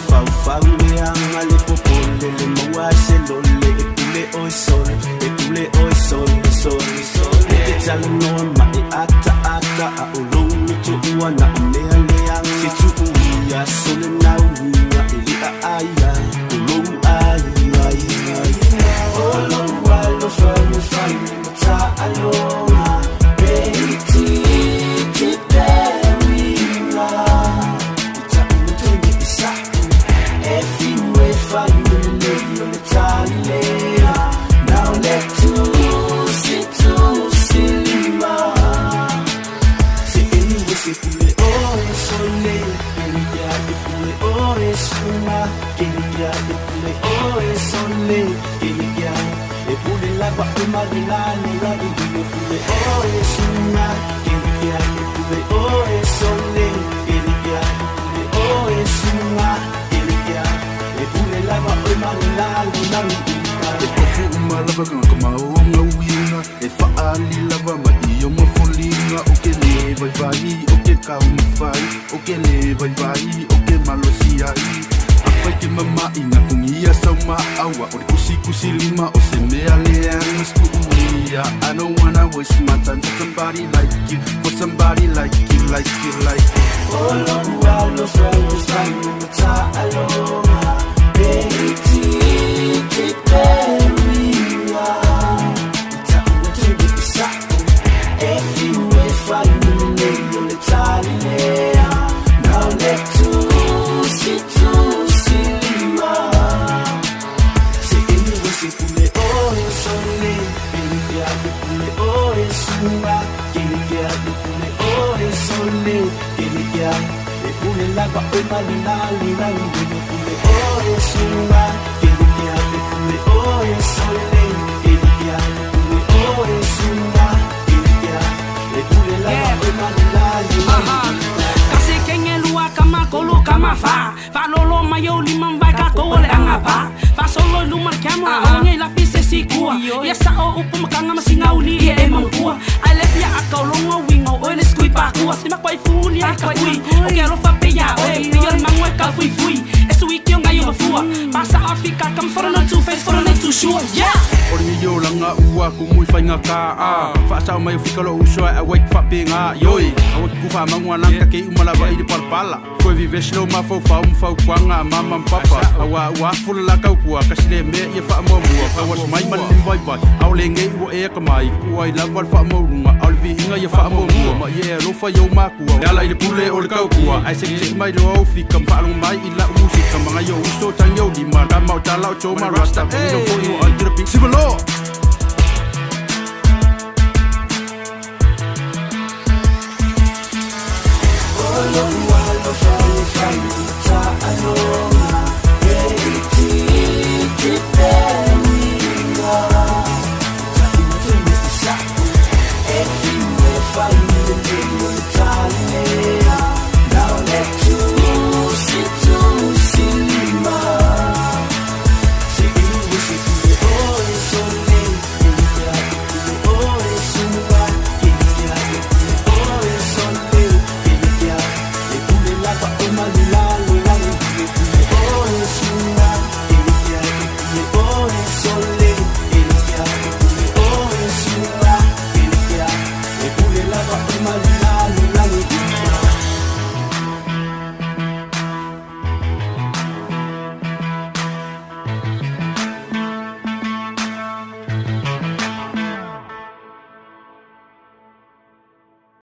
fau fau le anga le popole le maua se lole e pule o sol e pule o sol sol sol e tala no ma e ata ata a olongu tu uana le le anga se tu uia sol na uia e li a aya olongu aya aya olongu alo fau fau ta alonga beti ti perina ita untenge isa everywhere finally on the tally now let to silima se anyway se pule oh sole ya de pule oh suma ya de pule oh sole ya e pule la va marina ne la de pule oh suma ya de pule oh sole ya de pule oh suma ya e pule la va marina la de Fu uma lava kama onga winga e faali lava ma io mo folinga o ke le vai o ke kauni fai o ke le vai o ke malosia I apa ke mama ina kungia sama awa o kusi lima o se me ale anisku uia I don't wanna waste my time for somebody like you for somebody like you like you like oh lo friends find the alone baby ti perina ita untenge isa everywhere finally on the tally now let to silima se anyway se pule oh sole ya de pule oh suma ya de pule oh sole ya de pule la va marina lina de pule oh suma ya de pule oh sole ya de pule oh suma ya de pule la va marina lina kasi kenge lua kama kolo kama fa lolo mayo limang vai ka ko le anga fa solo luma camera onge la pise sikua ya sa o upu makanga masinga uli e mangua I left ya akalongo wingo o le skui pa kua sima kwai funi ka kui o ke ro fa pe ya o pe ya mangwe ka fui esu wiki o ngai o fua pasa Africa come for no two face for no too sure yeah Ori yo langa ua ku mui fainga ka a fa sa mai fikalo uso a wait fa pinga yoi a wait ku fa mangwa lang ka ke umala vai di parpala ko vive slow ma fo fa kwanga mama papa wa full la ka ku ka sile me ye fa mo mo fa was mai man vai vai au lenge wo e ka mai ku ai la war fa mo nga au vi nga ye fa mo mo ma ye ro fa yo ma ku ya la ile pule o ka ku ai se mai ro fi kam fa long mai ila musika manga yo uso tan yo di ma ka mau ta lao cho ma rasta no fo yo al dir pink civil law oh